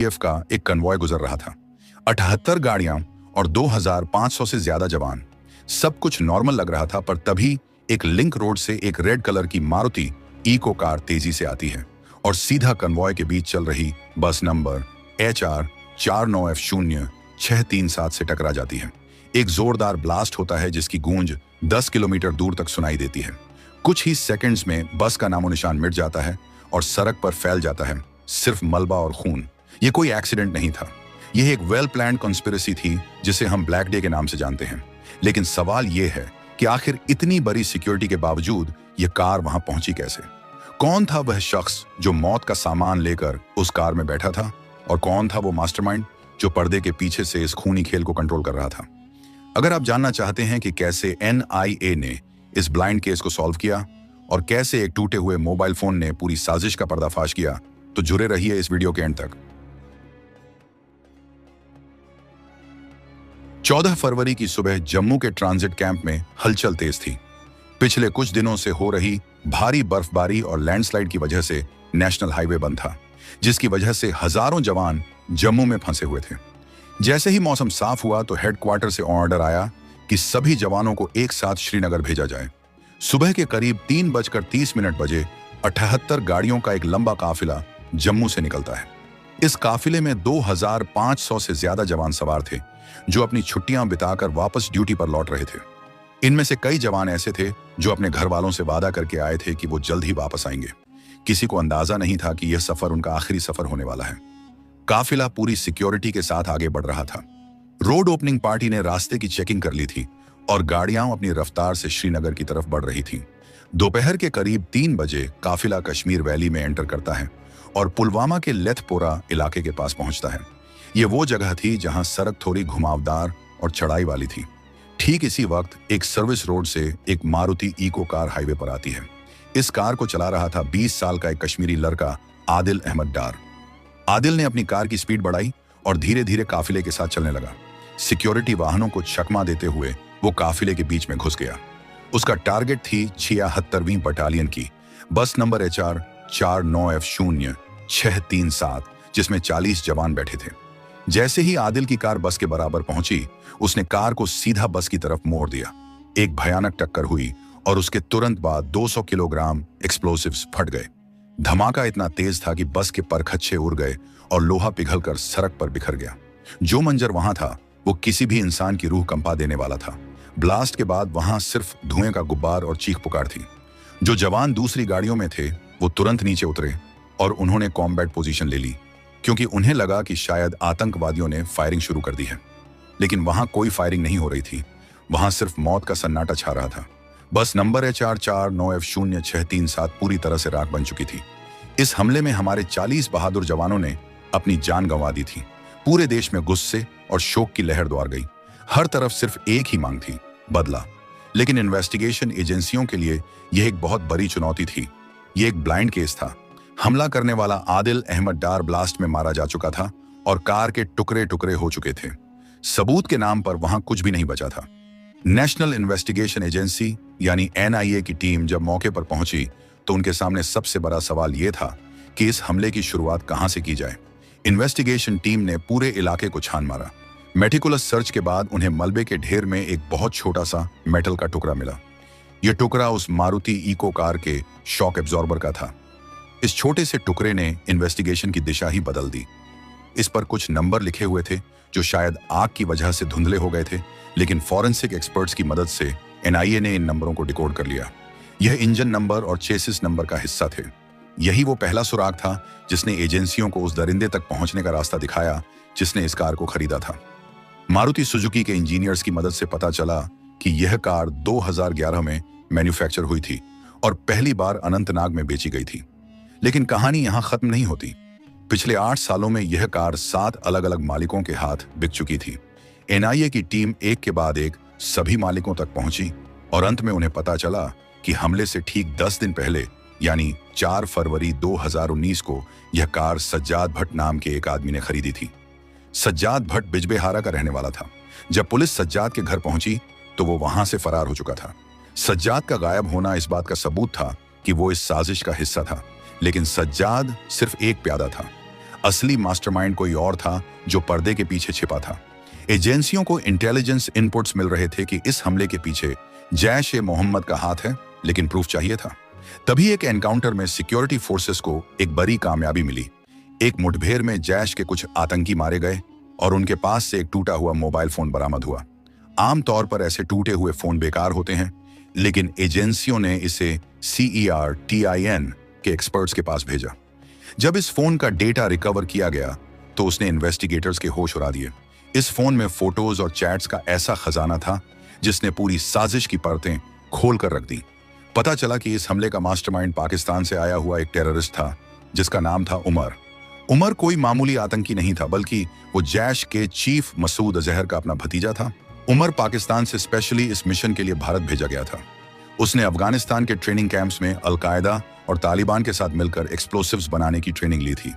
CRPF का एक convoy गुजर रहा था। 78 गाड़ियां और 2500 से ज्यादा जवान। सब कुछ नॉर्मल लग रहा था, पर तभी एक लिंक रोड से एक रेड कलर की मारुति इको कार तेजी से आती है और सीधा कन्वॉय के बीच चल रही बस नंबर HR 49F0637 से टकरा जाती है। एक जोरदार ब्लास्ट होता है जिसकी गूंज 10 किलोमीटर दूर तक सुनाई देती है। कुछ ही सेकंड्स में बस का नामो निशान मिट जाता है और सड़क पर फैल जाता है सिर्फ मलबा और खून। ये कोई एक्सीडेंट नहीं था, यह एक वेल प्लान्ड कॉन्स्पिरेसी थी जिसे हम ब्लैक डे के नाम से जानते हैं। लेकिन सवाल यह है कि आखिर इतनी बड़ी सिक्योरिटी के बावजूद यह कार वहां पहुंची कैसे? कौन था वह शख्स जो मौत का सामान लेकर उस कार में बैठा था, और कौन था वो मास्टरमाइंड जो पर्दे के पीछे से इस खूनी खेल को कंट्रोल कर रहा था? अगर आप जानना चाहते हैं कि कैसे NIA ने इस ब्लाइंड केस को सॉल्व किया और कैसे एक टूटे हुए मोबाइल फोन ने पूरी साजिश का पर्दाफाश किया, तो जुड़े रहिए इस वीडियो के एंड तक। 14 फरवरी की सुबह जम्मू के ट्रांजिट कैंप में हलचल तेज थी। पिछले कुछ दिनों से हो रही भारी बर्फबारी और लैंडस्लाइड की वजह से नेशनल हाईवे बंद था, जिसकी वजह से हजारों जवान जम्मू में फंसे हुए थे। जैसे ही मौसम साफ हुआ तो हेडक्वार्टर से ऑर्डर आया कि सभी जवानों को एक साथ श्रीनगर भेजा जाए। सुबह के करीब 3:30 बजे 78 गाड़ियों का एक लंबा काफिला जम्मू से निकलता है। इस काफिले में 2500 से ज्यादा जवान सवार थे जो अपनी छुट्टियां बिताकर वापस ड्यूटी पर लौट रहे थे। इनमें से कई जवान ऐसे थे जो अपने घर वालों से वादा करके आए थे कि वो जल्द ही वापस आएंगे। किसी को अंदाजा नहीं था कि यह सफर उनका आखिरी सफर होने वाला है। काफिला पूरी सिक्योरिटी के साथ आगे बढ़ रहा था। रोड ओपनिंग पार्टी ने रास्ते की चेकिंग कर ली थी और गाड़ियां अपनी रफ्तार से श्रीनगर की तरफ बढ़ रही थीं। दोपहर के करीब 3 बजे काफिला कश्मीर वैली में एंटर करता है और पुलवामा के लेथपोरा इलाके के पास पहुंचता है। ये वो जगह थी जहां सड़क थोड़ी घुमावदार और चढ़ाई वाली थी। ठीक इसी वक्त एक सर्विस रोड से एक मारुति इको कार हाईवे पर आती है। इस कार को चला रहा था 20 साल का एक कश्मीरी लड़का आदिल अहमद डार। आदिल ने अपनी कार की स्पीड बढ़ाई और धीरे धीरे काफिले के साथ चलने लगा। सिक्योरिटी वाहनों को चकमा देते हुए वो काफिले के बीच में घुस गया। उसका टारगेट थी 76वीं बटालियन की बस नंबर HR 49F0637, जिसमें 40 जवान बैठे थे। जैसे ही आदिल की कार बस के बराबर पहुंची, उसने कार को सीधा बस की तरफ मोड़ दिया। एक भयानक टक्कर हुई और उसके तुरंत बाद 200 किलोग्राम एक्सप्लोसिव्स फट गए। धमाका इतना तेज था कि बस के परखच्चे उड़ गए और लोहा पिघलकर सड़क पर बिखर गया। जो मंजर वहां था वो किसी भी इंसान की रूह कंपा देने वाला था। ब्लास्ट के बाद वहां सिर्फ धुएं का गुब्बार और चीख पुकार थी। जो जवान दूसरी गाड़ियों में थे वो तुरंत नीचे उतरे और उन्होंने कॉम्बैट पोजीशन ले ली, क्योंकि उन्हें लगा कि शायद आतंकवादियों ने फायरिंग शुरू कर दी है। लेकिन वहां कोई फायरिंग नहीं हो रही थी, वहां सिर्फ मौत का सन्नाटा छा रहा था। बस नंबर HR 49F0637 पूरी तरह से राख बन चुकी थी। इस हमले में हमारे 40 बहादुर जवानों ने अपनी जान गंवा दी थी। पूरे देश में गुस्से और शोक की लहर दौड़ गई। हर तरफ सिर्फ एक ही मांग थी, बदला। लेकिन इन्वेस्टिगेशन एजेंसियों के लिए यह एक बहुत बड़ी चुनौती थी। यह एक ब्लाइंड केस था। हमला करने वाला आदिल अहमद डार ब्लास्ट में मारा जा चुका था और कार के टुकड़े टुकड़े हो चुके थे। सबूत के नाम पर वहां कुछ भी नहीं बचा था। नेशनल इन्वेस्टिगेशन एजेंसी यानी NIA की टीम जब मौके पर पहुंची तो उनके सामने सबसे बड़ा सवाल यह था कि इस हमले की शुरुआत कहां से की जाए। इन्वेस्टिगेशन टीम ने पूरे इलाके को छान मारा। मेटिकुलस सर्च के बाद उन्हें मलबे के ढेर में एक बहुत छोटा सा मेटल का टुकड़ा मिला। यह टुकड़ा उस मारुति इको कार के शॉक एब्जॉर्बर का था। इस छोटे से टुकड़े ने इन्वेस्टिगेशन की दिशा ही बदल दी। इस पर कुछ नंबर लिखे हुए थे जो शायद आग की वजह से धुंधले हो गए थे, लेकिन फॉरेंसिक एक्सपर्ट्स की मदद से NIA ने इन नंबरों को डिकोड कर लिया। यह इंजन नंबर और चेसिस नंबर का हिस्सा थे। यही वो पहला सुराग था जिसने एजेंसियों को उस दरिंदे तक पहुंचने का रास्ता दिखाया जिसने इस कार को खरीदा था। मारुति सुजुकी के इंजीनियर्स की मदद से पता चला कि यह कार 2011 में मैन्युफैक्चर हुई थी और पहली बार अनंतनाग में बेची गई थी। लेकिन कहानी यहां खत्म नहीं होती। पिछले 8 सालों में यह कार 7 अलग अलग मालिकों के हाथ बिक चुकी थी। NIA की टीम एक के बाद एक सभी मालिकों तक पहुंची और अंत में उन्हें पता चला कि हमले से ठीक 10 दिन पहले यानी 4 फरवरी 2019 को यह कार सज्जाद भट्ट नाम के एक आदमी ने खरीदी थी। सज्जाद भट्ट बिजबेहारा का रहने वाला था। जब पुलिस सज्जाद के घर पहुंची तो वो वहां से फरार हो चुका था। सज्जाद का गायब होना इस बात का सबूत था कि वो इस साजिश का हिस्सा था, लेकिन सज्जाद सिर्फ एक प्यादा था। असली मास्टरमाइंड कोई और था जो पर्दे के पीछे छिपा था। एजेंसियों को इंटेलिजेंस इनपुट्स मिल रहे थे कि इस हमले के पीछे जैश ए मोहम्मद का हाथ है, लेकिन प्रूफ चाहिए था। तभी एक एनकाउंटर में सिक्योरिटी फोर्सेस को एक बड़ी कामयाबी मिली। एक मुठभेड़ में जैश के कुछ आतंकी मारे गए और उनके पास से एक टूटा हुआ मोबाइल फोन बरामद हुआ। आमतौर पर ऐसे टूटे हुए फोन बेकार होते हैं, लेकिन एजेंसियों ने इसे CERTIN के एक्सपर्ट्स के पास भेजा। जब इस फोन का डेटा रिकवर किया गया तो उसने इन्वेस्टिगेटर्स के होश उड़ा दिए। इस फोन में फोटोज और चैट्स का ऐसा खजाना था जिसने पूरी साजिश की परतें खोल कर रख दी। पता चला कि इस हमले का मास्टरमाइंड पाकिस्तान से आया हुआ एक टेररिस्ट था जिसका नाम था उमर। उमर कोई मामूली आतंकी नहीं था, बल्कि वो जैश के चीफ मसूद अजहर का अपना भतीजा था। उमर पाकिस्तान से स्पेशली इस मिशन के लिए भारत भेजा गया था। उसने अफगानिस्तान के ट्रेनिंग कैंप्स में अलकायदा और तालिबान के साथ मिलकर एक्सप्लोसिव्स बनाने की ट्रेनिंग ली थी।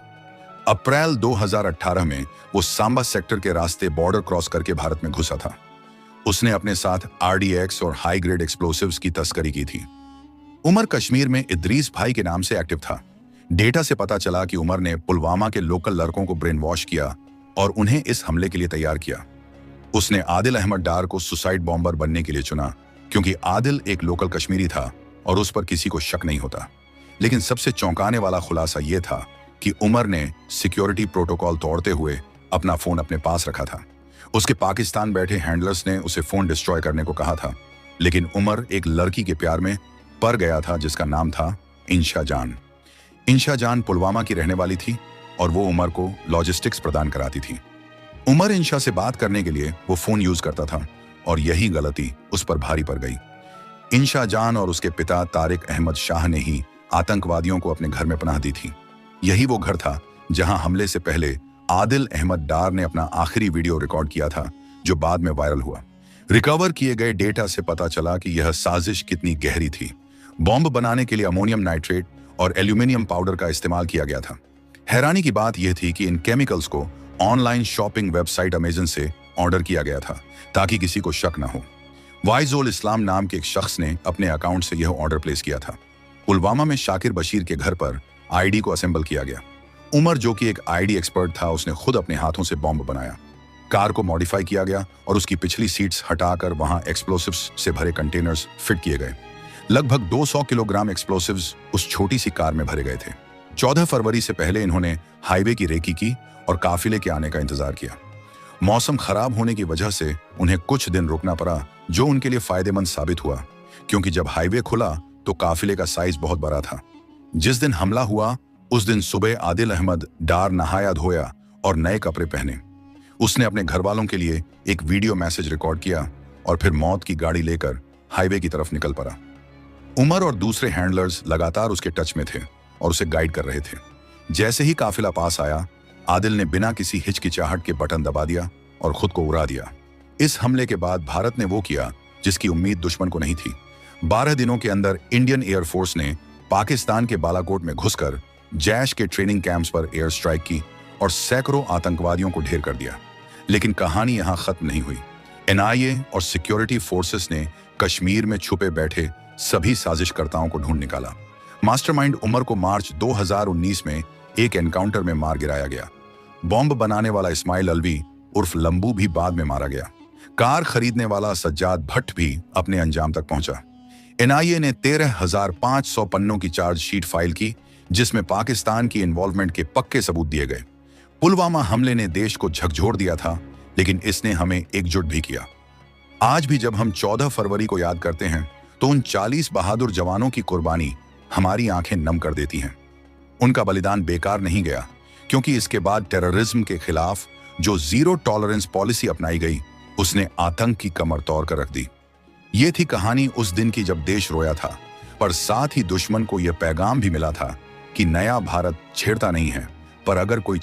अप्रैल 2018 में वो सांबा सेक्टर के रास्ते बॉर्डर क्रॉस करके भारत में घुसा था। उसने अपने साथ RDX और हाई ग्रेड एक्सप्लोसिव्स की तस्करी की थी। उमर कश्मीर में इद्रीस भाई के नाम से एक्टिव था। डेटा से पता चला कि उमर ने पुलवामा के लोकल लड़कों को ब्रेन वॉश किया और उन्हें इस हमले के लिए तैयार किया। उसने आदिल अहमद डार को सुसाइड बॉम्बर बनने के लिए चुना, क्योंकि आदिल एक लोकल कश्मीरी था और उस पर किसी को शक नहीं होता। लेकिन सबसे चौंकाने वाला खुलासा यह था कि उमर ने सिक्योरिटी प्रोटोकॉल तोड़ते हुए अपना फोन अपने पास रखा था। उसके पाकिस्तान बैठे हैंडलर्स ने उसे फोन डिस्ट्रॉय करने को कहा था, लेकिन उमर एक लड़की के प्यार में पड़ गया था जिसका नाम था इंशा जान। इंशा जान पुलवामा की रहने वाली थी और वो उमर को लॉजिस्टिक्स प्रदान कराती थी। उमर इंशा से बात करने के लिए वो फोन यूज करता था और यही गलती उस पर भारी पड़ गई। इंशा जान और उसके पिता तारिक अहमद शाह ने ही आतंकवादियों को अपने घर में पनाह दी थी। यही वो घर था जहां हमले से पहले आदिल अहमद डार ने अपना आखिरी वीडियो रिकॉर्ड किया था, जो बाद में वायरल हुआ। रिकवर किए गए डेटा से पता चला कि यह साजिश कितनी गहरी थी। बॉम्ब बनाने के लिए अमोनियम नाइट्रेट और एल्यूमिनियम पाउडर का इस्तेमाल किया गया था। हैरानी की बात यह थी कि इन केमिकल्स को ऑनलाइन शॉपिंग वेबसाइट अमेजन से ऑर्डर किया गया था ताकि किसी को शक न हो। वाइजोल इस्लाम नाम के एक शख्स ने अपने अकाउंट से यह ऑर्डर प्लेस किया था। पुलवामा में शाकिर बशीर के घर पर आईडी को असेंबल किया गया। उमर, जो कि एक आईडी एक्सपर्ट था, उसने खुद अपने हाथों से बॉम्ब बनाया। कार को मॉडिफाई किया गया और उसकी पिछली सीट्स हटाकर वहां एक्सप्लोसिव्स से भरे कंटेनर्स फिट किए गए। लगभग 200 किलोग्राम एक्सप्लोसिव्स उस छोटी सी कार में भरे गए थे। 14 फरवरी से पहले इन्होंने हाईवे की रेकी की और काफिले के आने का इंतजार किया। मौसम खराब होने की वजह से उन्हें कुछ दिन रुकना पड़ा, जो उनके लिए फायदेमंद साबित हुआ, क्योंकि जब हाईवे खुला तो काफिले का साइज बहुत बड़ा था। जिस दिन हमला हुआ उस दिन सुबह आदिल अहमद डार नहाया धोया और नए कपड़े पहने। उसने अपने घर वालों के लिए एक वीडियो मैसेज रिकॉर्ड किया और फिर मौत की गाड़ी लेकर हाईवे की तरफ निकल पड़ा। उमर और दूसरे हैंडलर्स लगातार उसके टच में थे और उसे गाइड कर रहे थे। जैसे ही काफिला पास आया, आदिल ने बिना किसी हिचकिचाहट के बटन दबा दिया और खुद को उड़ा दिया। इस हमले के बाद भारत ने वो किया जिसकी उम्मीद दुश्मन को नहीं थी। 12 दिनों के अंदर इंडियन एयरफोर्स ने पाकिस्तान के बालाकोट में घुसकर जैश के ट्रेनिंग कैंप्स पर एयर स्ट्राइक की और सैकड़ों आतंकवादियों को ढेर कर दिया। लेकिन कहानी यहां खत्म नहीं हुई। NIA और सिक्योरिटी फोर्सेस ने कश्मीर में छुपे बैठे सभी साजिशकर्ताओं को ढूंढ निकाला। मास्टरमाइंड उमर को मार्च 2019 में एक एनकाउंटर में मार गिराया गया। बॉम्ब बनाने वाला इस्माइल अलवी उर्फ लंबू भी बाद में मारा गया। कार खरीदने वाला सज्जाद भट्ट भी अपने अंजाम तक पहुंचा। NIA ने 13,500 पन्नों की चार्जशीट फाइल की, जिसमें पाकिस्तान की इन्वॉल्वमेंट के पक्के सबूत दिए गए। पुलवामा हमले ने देश को झकझोर दिया था, लेकिन इसने हमें एकजुट भी किया। आज भी जब हम 14 फरवरी को याद करते हैं तो उन 40 बहादुर जवानों की कुर्बानी हमारी आंखें नम कर देती हैं। उनका बलिदान बेकार नहीं गया, क्योंकि इसके बाद टेररिज्म के खिलाफ जो जीरो टॉलरेंस पॉलिसी अपनाई गई, उसने आतंक की कमर तोड़ कर रख दी। ये थी कहानी उस दिन की जब देश रोया था, पर साथ ही दुश्मन को यह पैगाम भी मिला था कि नया भारत छेड़ता नहीं है, पर अगर कोई